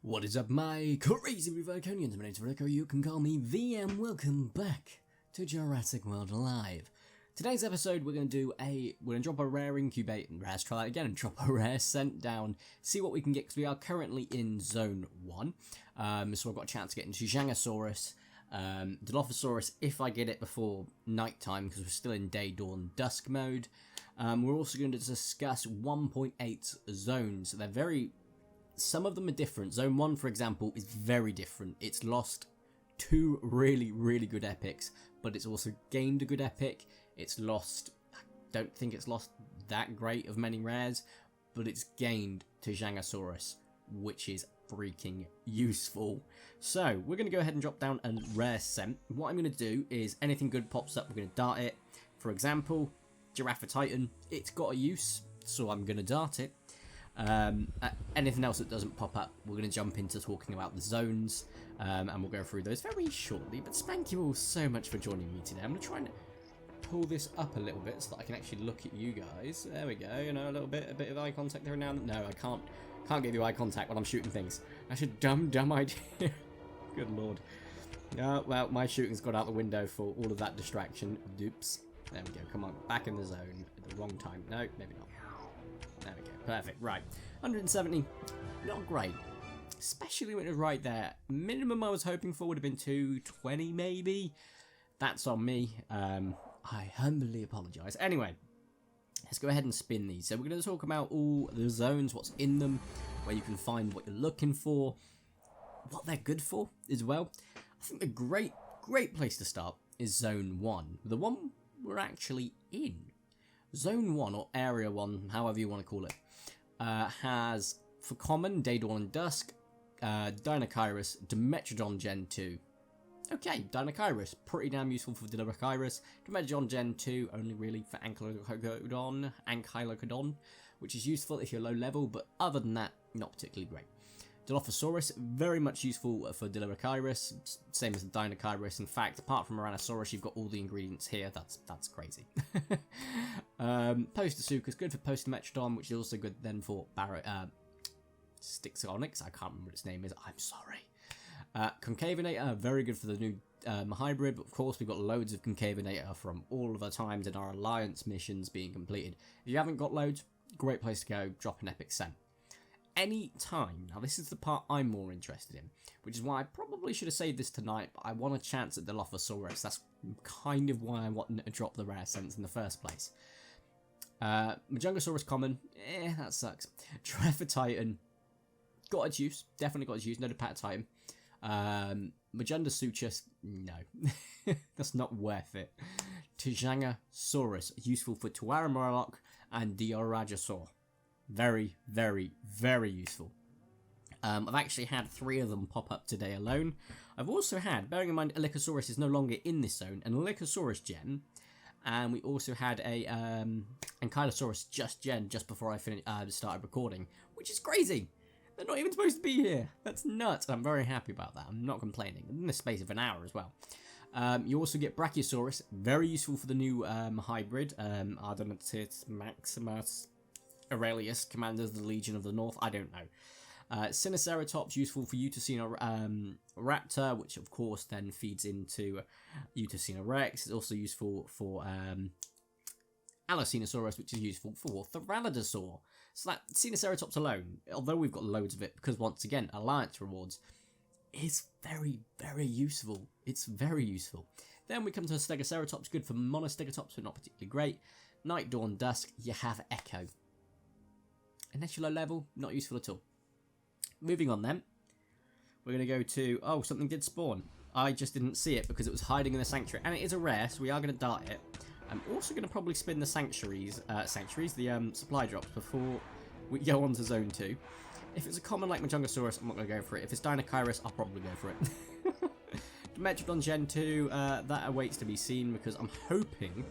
What is up, my crazy Verticonians? My name's Vertico, you can call me V, and welcome back to Jurassic World Alive. Today's episode, we're going to drop a rare incubate, and let's try that again, and drop a rare scent down, see what we can get, because we are currently in Zone 1. So I've got a chance to get into Gigantosaurus, Dilophosaurus, if I get it before nighttime, because we're still in day, dawn, dusk mode. We're also going to discuss 1.8 zones. Some of them are different. Zone 1, for example, is very different. It's lost 2 really, really good epics, but it's also gained a good epic. It's lost, I don't think it's lost that great of many rares, but it's gained to Gigantosaurus, which is freaking useful. So, we're going to go ahead and drop down a rare scent. What I'm going to do is, anything good pops up, we're going to dart it. For example, Giraffe Titan, it's got a use, so I'm going to dart it. Anything else that doesn't pop up, we're going to jump into talking about the zones, and we'll go through those very shortly. But thank you all so much for joining me today. I'm going to try and pull this up a little bit so that I can actually look at you guys. There we go, you know, a bit of eye contact every now and then. No, I can't give you eye contact when I'm shooting things. That's a dumb idea. Good lord. Well, my shooting's got out the window for all of that distraction. Oops. There we go, come on, back in the zone at the wrong time. No, maybe not. There we go, perfect. Right, 170, not great, especially when it was right there. Minimum I was hoping for would have been 220 maybe. That's on me. I humbly apologise. Anyway, let's go ahead and spin these. So we're going to talk about all the zones, what's in them, where you can find what you're looking for, what they're good for as well. I think a great place to start is Zone 1, the one we're actually in. Zone 1, or Area 1, however you want to call it, has, for common, Day, Dawn and Dusk, Dinosaurus, Dimetrodon Gen 2. Okay, Dinosaurus, pretty damn useful for Dimetrodon. Dimetrodon Gen 2, only really for Ankylocodon, which is useful if you're low level, but other than that, not particularly great. Dilophosaurus, very much useful for Dilophosaurus, same as the Dinosaurus. In fact, apart from Tyrannosaurus, you've got all the ingredients here. That's crazy. Postosuchus, good for Post-Dimetrodon, which is also good then for Stixonyx. I can't remember what its name is. I'm sorry. Concavinator, very good for the new hybrid. But of course, we've got loads of Concavinator from all of the times in our Alliance missions being completed. If you haven't got loads, great place to go. Drop an epic scent. Any time. Now this is the part I'm more interested in, which is why I probably should have saved this tonight, but I want a chance at the Dilophosaurus. That's kind of why I wanted to drop the rare scents in the first place. Majungasaurus common, that sucks. Giraffe Titan, got its use, definitely got its use, no Titan. Majungasaurus, no, that's not worth it. Gigantosaurus, useful for Tuaramorlock and Dioragosaur. Very, very, very useful. I've actually had 3 of them pop up today alone. I've also had, bearing in mind Allosaurus is no longer in this zone, an Allosaurus gen, and we also had a Ankylosaurus just before I started recording, which is crazy. They're not even supposed to be here. That's nuts. I'm very happy about that. I'm not complaining. In the space of an hour as well. You also get Brachiosaurus, very useful for the new hybrid. Ardenotis Maximus Aurelius, Commander of the Legion of the North, I don't know. Sinoceratops, useful for Raptor, which of course then feeds into Rex. It's also useful for Allocinosaurus, which is useful for Theralidosaur. So that Sinoceratops alone, although we've got loads of it, because once again, Alliance rewards, is very, very useful. It's very useful. Then we come to Stegoceratops, good for Monostegotops, but not particularly great. Night, Dawn, Dusk, you have Echo. Unless you're low level, not useful at all. Moving on then, we're going to go to, oh, something did spawn. I just didn't see it because it was hiding in the sanctuary, and it is a rare, so we are going to dart it. I'm also going to probably spin the the supply drops before we go on to Zone 2. If it's a common like Majungasaurus, I'm not going to go for it. If it's Dinosaurus, I'll probably go for it. Dimetrodon Gen 2, that awaits to be seen, because I'm hoping,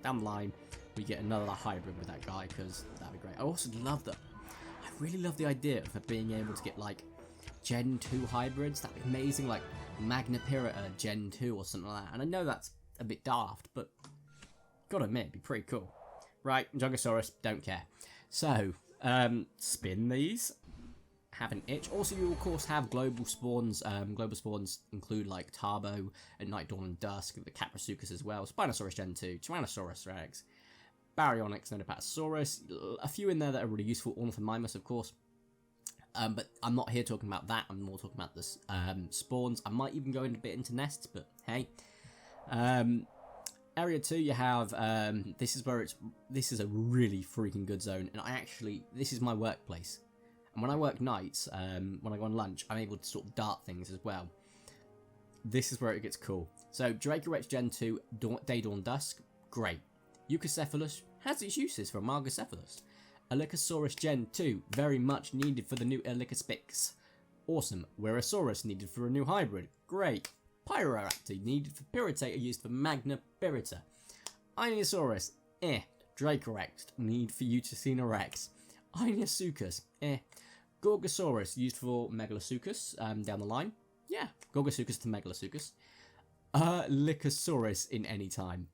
down the line, we get another hybrid with that guy, because that'd be great. I also love that. I really love the idea of being able to get like Gen 2 hybrids. That'd be amazing, like Magnapirata Gen 2 or something like that. And I know that's a bit daft, but gotta admit, it'd be pretty cool. Right, Gigantosaurus, don't care. So, spin these. have an itch. Also, you of course have global spawns. Global spawns include like Tarbo and Night Dawn and Dusk, the Caprasuchus as well, Spinosaurus Gen 2, Tyrannosaurus Rex, Baryonyx, Nodopatosaurus, a few in there that are really useful, Ornithomimus of course. But I'm not here talking about that, I'm more talking about the spawns. I might even go a bit into nests, but hey. Area 2, you have, this is a really freaking good zone, and this is my workplace. And when I work nights, when I go on lunch, I'm able to sort of dart things as well. This is where it gets cool. So, Dracorex Gen 2, Day Dawn Dusk, great. Eucocephalus has its uses for Amargacephalus. Alicosaurus Gen 2, very much needed for the new Elicospix. Awesome. Werasaurus needed for a new hybrid, great. Pyroraptor needed for Piritator, used for Magna Pirita. Ionosaurus, Dracorex, need for Eutacina Rex. Ionosuchus, Gorgosaurus, used for Megalosuchus, down the line. Yeah, Gorgosuchus to Megalosuchus. Lycosaurus in any time.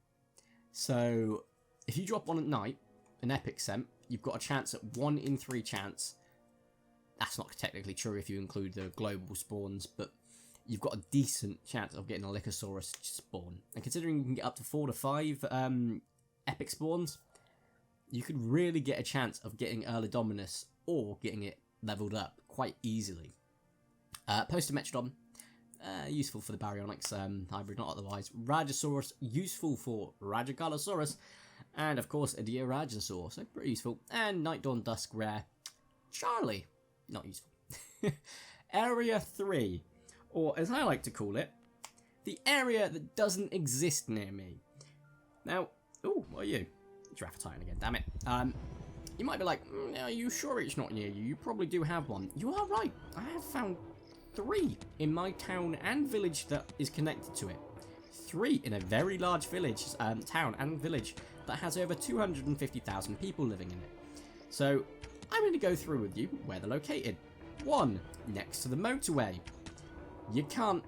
So, if you drop one at night, an epic scent, you've got a chance at 1 in 3 chance. That's not technically true if you include the global spawns, but you've got a decent chance of getting a Lycosaurus spawn. And considering you can get up to 4 to 5 epic spawns, you could really get a chance of getting Erlidominus or getting it leveled up quite easily. Post-Dimetrodon, useful for the Baryonyx hybrid, not otherwise. Rajasaurus, useful for Rajagalosaurus. And of course, Adiarajasaur, so pretty useful. And Night Dawn Dusk rare, Charlie, not useful. Area 3, or as I like to call it, the area that doesn't exist near me. Now, oh, what are you? Giraffe-Titan again, damn it. You might be like, are you sure it's not near you? You probably do have one. You are right. I have found 3 in my town and village that is connected to it. 3 in a very large village, town and village that has over 250,000 people living in it. So, I'm going to go through with you where they're located. 1, next to the motorway. You can't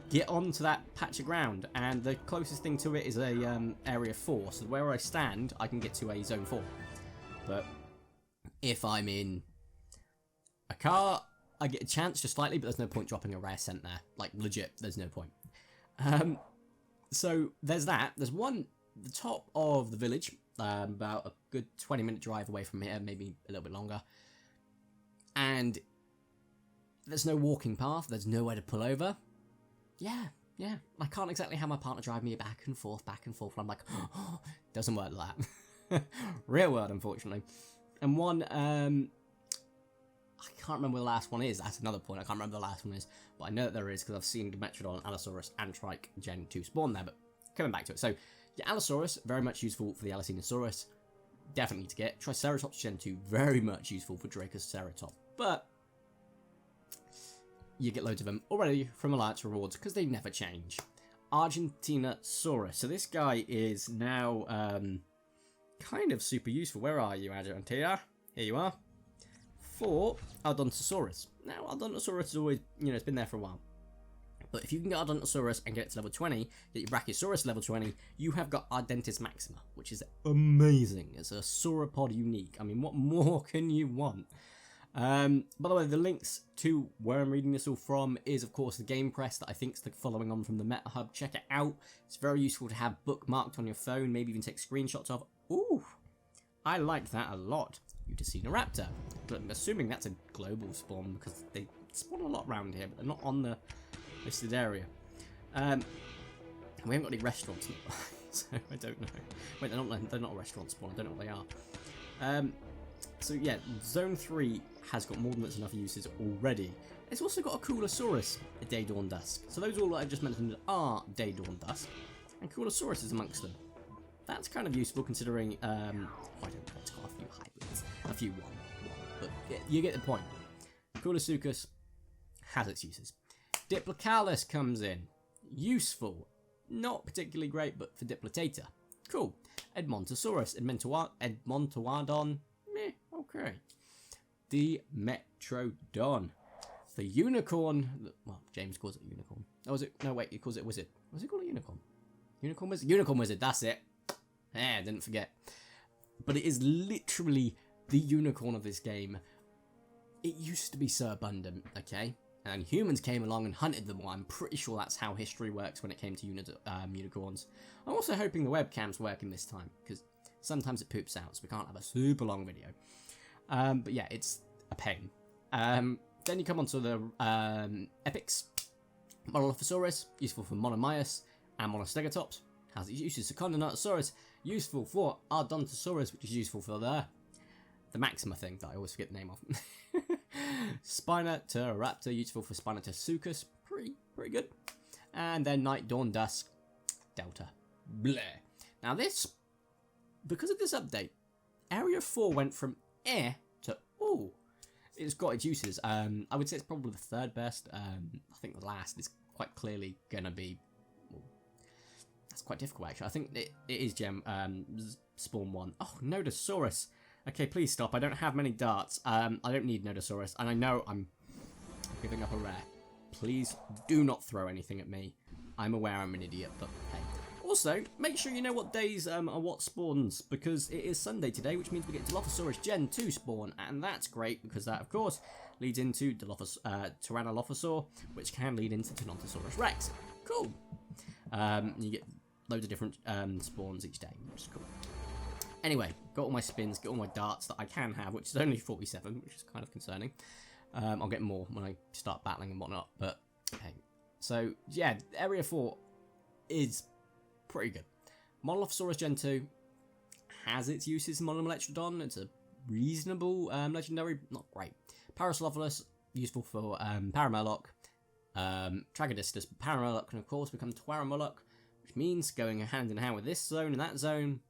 get onto that patch of ground, and the closest thing to it is a area 4, so where I stand I can get to a zone 4. But if I'm in a car, I get a chance just slightly, but there's no point dropping a rare scent there. Like, legit, there's no point. So there's that. There's one, the top of the village, about a good 20-minute drive away from here, maybe a little bit longer, and there's no walking path, there's nowhere to pull over. Yeah, I can't exactly have my partner drive me back and forth, I'm like, oh, doesn't work like that. Real world, unfortunately. And one, I can't remember where the last one is, that's another point, I can't remember the last one is, but I know that there is, because I've seen Dimetrodon, Allosaurus, and Trike Gen 2 spawn there, but coming back to it. So, yeah, Allosaurus, very much useful for the Allosaurus, definitely to get. Triceratops Gen 2, very much useful for Dracoceratops, but you get loads of them already from Alliance rewards because they never change. Argentinosaurus. So this guy is now kind of super useful. Where are you, Argentina? Here you are. For Odontosaurus. Now, Odontosaurus is always, it's been there for a while. But if you can get Odontosaurus and get it to level 20, get your Brachiosaurus level 20, you have got Ardentis Maxima, which is amazing. It's a sauropod unique. I mean, what more can you want? By the way, the links to where I'm reading this all from is, of course, the Game Press that I think is following on from the Meta Hub. Check it out. It's very useful to have bookmarked on your phone, maybe even take screenshots of. Ooh, I like that a lot. Eutacina. But I'm assuming that's a global spawn because they spawn a lot around here, but they're not on the listed area. We haven't got any restaurants, so I don't know. Wait, they're not a restaurant spawn. I don't know what they are. So yeah, Zone 3 has got more than enough uses already. It's also got a Coolosaurus at Day Dawn Dusk. So those all that I've just mentioned are Day Dawn Dusk, and Coolosaurus is amongst them. That's kind of useful considering, I don't know, it's got a few hybrids, a few one, but yeah, you get the point. Coolosuchus has its uses. Diplocaulus comes in. Useful. Not particularly great, but for Diplatator. Cool. Edmontosaurus, Edmontodon, meh, okay. Dimetrodon. The unicorn, well, James calls it unicorn. Oh, was it? No, wait, he calls it wizard. Was he called a unicorn? Unicorn wizard? Unicorn wizard, that's it. Didn't forget. But it is literally the unicorn of this game. it used to be so abundant, okay? And humans came along and hunted them. Well, I'm pretty sure that's how history works when it came to unicorns. I'm also hoping the webcam's working this time, because sometimes it poops out, so we can't have a super long video. But yeah, it's a pain. Then you come on to the epics. Monolophosaurus, useful for Monomyus and Monostegotops. Has its uses. Secundinosaurus, useful for Ardontosaurus, which is useful for the Maxima thing that I always forget the name of. Spinoturaptor, useful for Spinotursuchus, pretty good. And then Night, Dawn, Dusk, Delta. Bleh. Now this, because of this update, Area 4 went from to ooh. It's got its uses. I would say it's probably the third best. I think the last is quite clearly gonna be. Well, that's quite difficult actually. I think it is spawn 1. Oh, Nodosaurus. Okay, please stop. I don't have many darts. I don't need Nodosaurus, and I know I'm giving up a rare. Please do not throw anything at me. I'm aware I'm an idiot, but hey. Also, make sure you know what days are what spawns, because it is Sunday today, which means we get Dilophosaurus Gen 2 spawn, and that's great, because that, of course, leads into Tyrannolophosaur, which can lead into Tyrannosaurus Rex. Cool. You get loads of different spawns each day, which is cool. Anyway, got all my spins, got all my darts that I can have, which is only 47, which is kind of concerning. I'll get more when I start battling and whatnot, but hey. So, yeah, Area 4 is pretty good. Monolophosaurus Gen 2 has its uses in Dimetrodon. It's a reasonable legendary, not great. Parasaurolophus, useful for Paramurloc. Tragodistus, Paramurloc can of course become Twaramurloc, which means going hand in hand with this zone and that zone,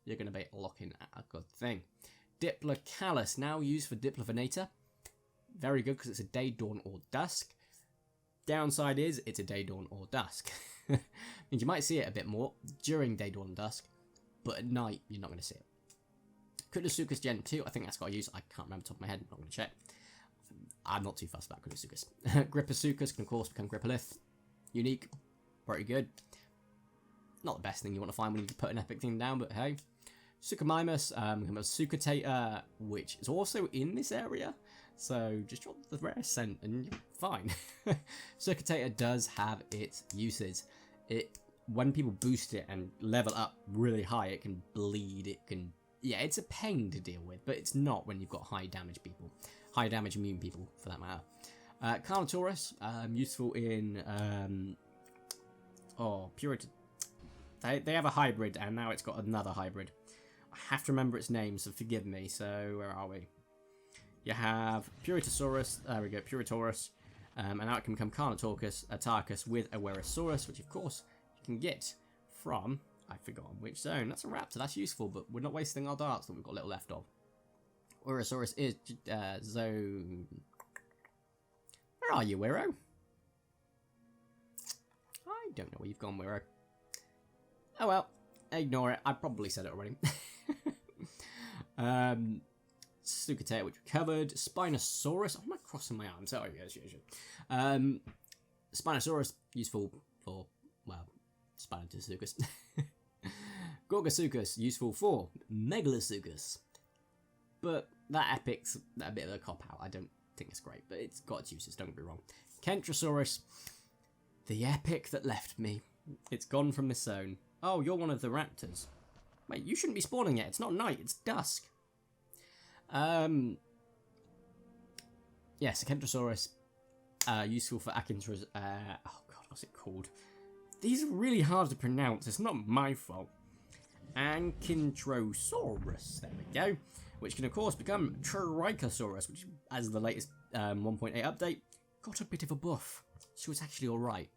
you're going to be locking at a good thing. Diplocalus, now used for Diplovenator. Very good because it's a day, dawn, or dusk. Downside is it's a day, dawn, or dusk. Means you might see it a bit more during day, dawn, and dusk, but at night you're not going to see it. Kudosuchus Gen 2, I think that's got a use. I can't remember top of my head. I'm not going to check. I'm not too fussed about Kudosuchus. Gripposuchus can of course become Gripolith. Unique, pretty good. Not the best thing you want to find when you put an epic thing down, but hey. Suchomimus, become a Sucatator, which is also in this area. So just drop the rare scent and you're fine. Sucatator does have its uses. When people boost it and level up really high, it can bleed, it can... Yeah, it's a pain to deal with, but it's not when you've got high damage people. High damage immune people, for that matter. Carnotaurus, useful in... Purity... They have a hybrid, and now it's got another hybrid. I have to remember its name, so forgive me. So, where are we? You have Puritosaurus, there we go, Puritosaurus, and now it can become Carnotaurus with a Werosaurus, which of course you can get from, I've forgotten which zone. That's a raptor, that's useful, but we're not wasting our darts that we've got a little left of. Werosaurus is zone... Where are you, Wero? I don't know where you've gone, Wero. Oh well, ignore it, I probably said it already. Sucatator, which we covered. Spinosaurus. I'm not crossing my arms. Oh, yes. Spinosaurus, useful for, well, Spinotursuchus. Gorgosuchus, useful for Megalosuchus. But that epic's a bit of a cop-out. I don't think it's great, but it's got its uses, don't get me wrong. Kentrosaurus, the epic that left me. It's gone from this zone. Oh, you're one of the raptors. Wait, you shouldn't be spawning yet. It's not night, it's dusk. Yes, Kentrosaurus, useful for Akintrosaurus. Oh god, what's it called? These are really hard to pronounce. It's not my fault. Akintrosaurus. There we go. Which can of course become Trichosaurus, which, as the latest 1.8 update, got a bit of a buff. So it's actually all right.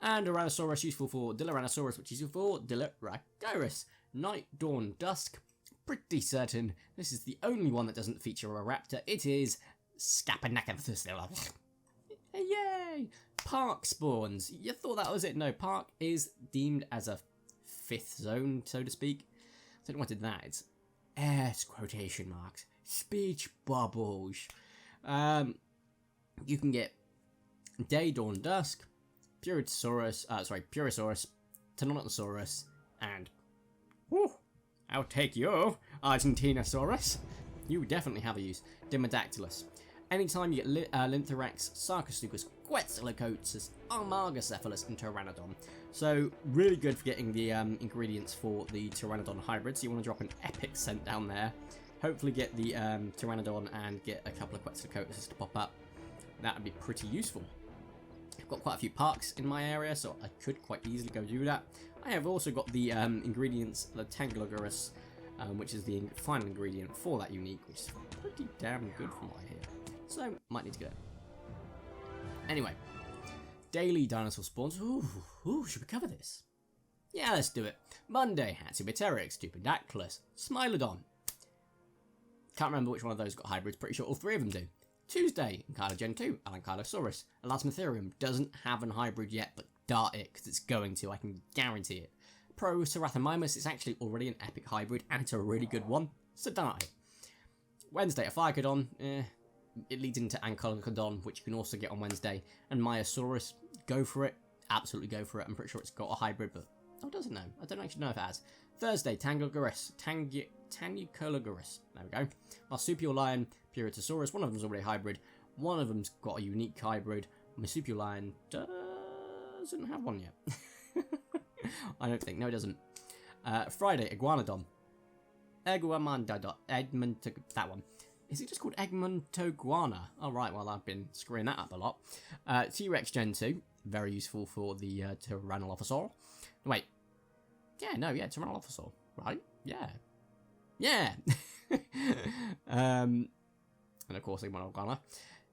And Tyrannosaurus, useful for Diloranosaurus, which is useful for Diloragyrus. Night, dawn, dusk. Pretty certain this is the only one that doesn't feature a raptor. It is Scapanacanthrus. Yay! Park spawns. You thought that was it? No, Park is deemed as a 5th zone, so to speak. I don't know what did that. It's S quotation marks. Speech bubbles. You can get day, dawn, dusk, Puritosaurus, Tyrannosaurus, and whew, I'll take you, Argentinosaurus. You definitely have a use. Dimodactylus. Anytime you get Lynthorex, Sarcosuchus, Quetzalcoatlus, Amargacephalus, and Pteranodon. So, really good for getting the ingredients for the Pteranodon hybrid. So you want to drop an epic scent down there. Hopefully get the Pteranodon and get a couple of Quetzalcoatlus to pop up. That would be pretty useful. I've got quite a few parks in my area, so I could quite easily go do that. I have also got the ingredients, the Tanglogorus, which is the final ingredient for that unique, which is pretty damn good from what I hear. So, might need to get it. Anyway, daily dinosaur spawns. Ooh, should we cover this? Yeah, let's do it. Monday, Hatzibiterix, Stupidactylus, Smilodon. Can't remember which one of those got hybrids, pretty sure all three of them do. Tuesday, Untitled Gen 2, Ankylosaurus. Elasmotherium doesn't have an hybrid yet, but dart it, because it's going to, I can guarantee it. Procerathomimus is actually already an epic hybrid, and it's a really good one, so dart it. Wednesday, a Phycodon, it leads into Ankylodon, which you can also get on Wednesday. And Myosaurus, go for it, absolutely go for it. I'm pretty sure it's got a hybrid, but oh, does it know? I don't actually know if it has. Thursday, Tanglogorus, Tangycologorus, there we go. Marsupial Lion, Puritosaurus, one of them's already a hybrid. One of them's got a unique hybrid. Marsupial Lion doesn't have one yet. I don't think, no it doesn't. Friday, Iguanodon. Egmont, that one. Is it just called Egmontoguana? Oh, right, well, I've been screwing that up a lot. T-Rex Gen 2, very useful for the Tyrannolophosaur. Wait. Yeah, Tyrannolophosaur, right? Yeah. Yeah! And of course, Egmontoguana.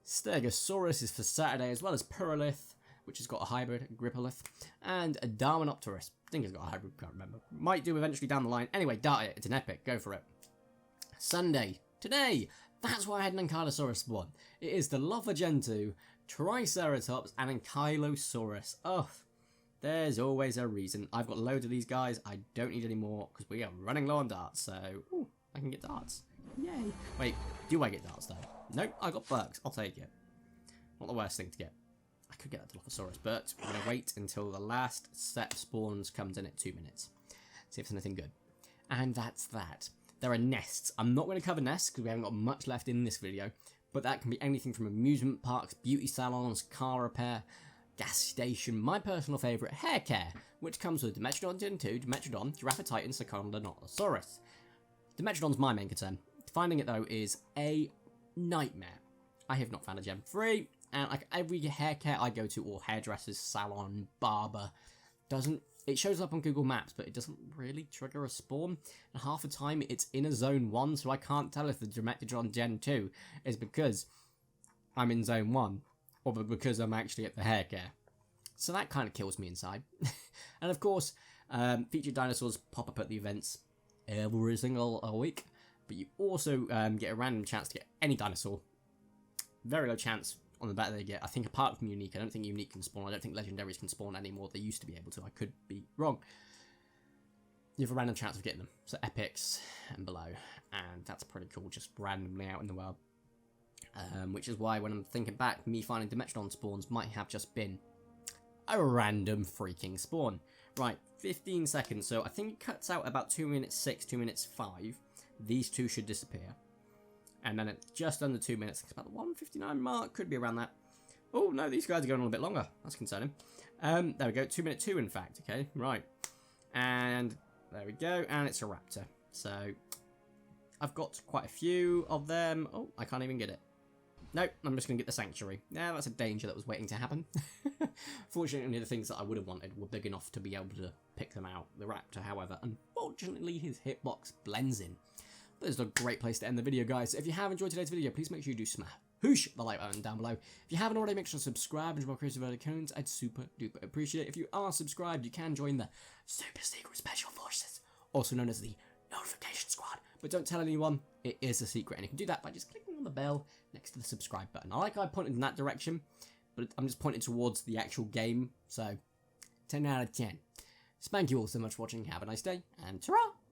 Stegosaurus is for Saturday, as well as Purolith, which has got a hybrid, Gripolith. And a Darmanopterus. I think it's got a hybrid, can't remember. Might do eventually down the line. Anyway, dart it, it's an epic, go for it. Sunday, today, that's why I had an Ankylosaurus spawn. It is the Lopha Gen 2, Triceratops, and Ankylosaurus. Oh, there's always a reason. I've got loads of these guys. I don't need any more because we are running low on darts. So, ooh, I can get darts. Yay. Wait, do I get darts though? Nope, I got Berks. I'll take it. Not the worst thing to get. I could get that Dilophosaurus, but I'm going to wait until the last set of spawns comes in at 2 minutes. See if there's anything good. And that's that. There are nests. I'm not going to cover nests because we haven't got much left in this video, but that can be anything from amusement parks, beauty salons, car repair, gas station, my personal favourite, hair care, which comes with Dimetrodon Gen 2, Dimetrodon, Giraffatitan, Secundinosaurus. Dimetrodon's my main concern. Finding it though is a nightmare. I have not found a Gen 3, and like every hair care I go to, or hairdressers, salon, barber, it shows up on Google Maps, but it doesn't really trigger a spawn, and half the time it's in a Zone 1, so I can't tell if the Dimetrodon Gen 2 is because I'm in Zone 1, or because I'm actually at the hair care. So that kind of kills me inside. And of course, featured dinosaurs pop up at the events every single week, but you also get a random chance to get any dinosaur. Very low chance on the bat they get. I think apart from Unique, I don't think Unique can spawn. I don't think Legendaries can spawn anymore. They used to be able to. I could be wrong. You have a random chance of getting them. So Epics and below. And that's pretty cool, just randomly out in the world. Which is why when I'm thinking back, me finding Dimetrodon spawns might have just been a random freaking spawn. Right, 15 seconds. So I think it cuts out about 2 minutes 6, 2 minutes 5. These two should disappear. And then at just under 2 minutes, it's about the 1:59 mark, could be around that. Oh no, these guys are going on a bit longer. That's concerning. There we go, 2:02 2 in fact, okay, right. And there we go, and it's a raptor. So, I've got quite a few of them. Oh, I can't even get it. Nope, I'm just going to get the sanctuary. Yeah, that's a danger that was waiting to happen. Fortunately, the things that I would have wanted were big enough to be able to pick them out. The raptor, however, unfortunately, his hitbox blends in. But this is a great place to end the video, guys. If you have enjoyed today's video, please make sure you do smash the like button down below. If you haven't already, make sure to subscribe and more creative Verticos. I'd super duper appreciate it. If you are subscribed, you can join the Super Secret Special Forces, also known as the Notification Squad. But don't tell anyone, it is a secret, and you can do that by just clicking on the bell next to the subscribe button. I like how I pointed in that direction, but I'm just pointing towards the actual game, so 10 out of 10. Thank you all so much for watching, have a nice day, and ta-ra!